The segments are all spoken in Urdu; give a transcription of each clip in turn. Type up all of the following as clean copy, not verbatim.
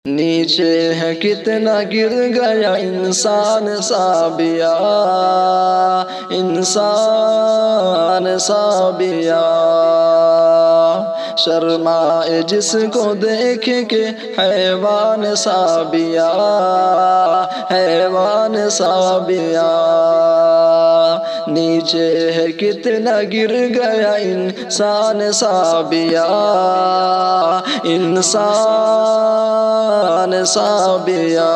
نیچے ہے کتنا گر گیا انسان سابیا، انسان سابیا، شرمائے جس کو دیکھ کے حیوان سابیا، حیوان سابیا، نیچے ہے کتنا گر گیا انسان سابیا، انسان سابیا،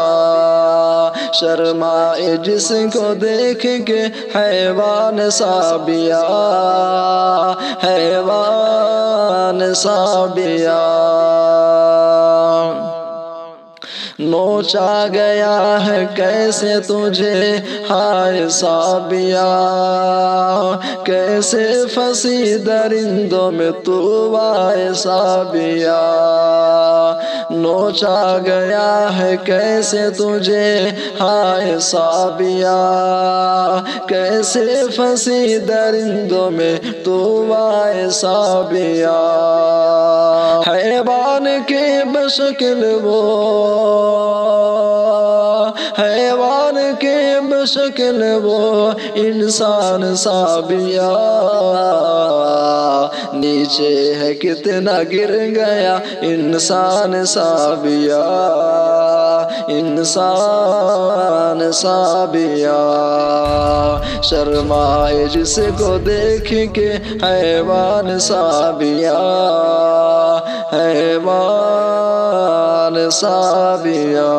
شرمائے جس کو دیکھ کے حیوان سابیا، حیوان سابیا، نوچا گیا ہے کیسے تجھے ہائے سابیا، کیسے پھنسی درندوں میں تو آئے سابیا، نوچا گیا ہے کیسے تجھے ہائے سابیا، کیسے پھنسی درندوں میں تو آئے سابیا، حیوان کے بشکل وہ، حیوان کے بشکل وہ انسان سابیا، نیچے ہے کتنا گر گیا انسان سابیا، انسان سابیا، شرمائے جس کو دیکھ کے حیوان سابیا، حیوان سابیا۔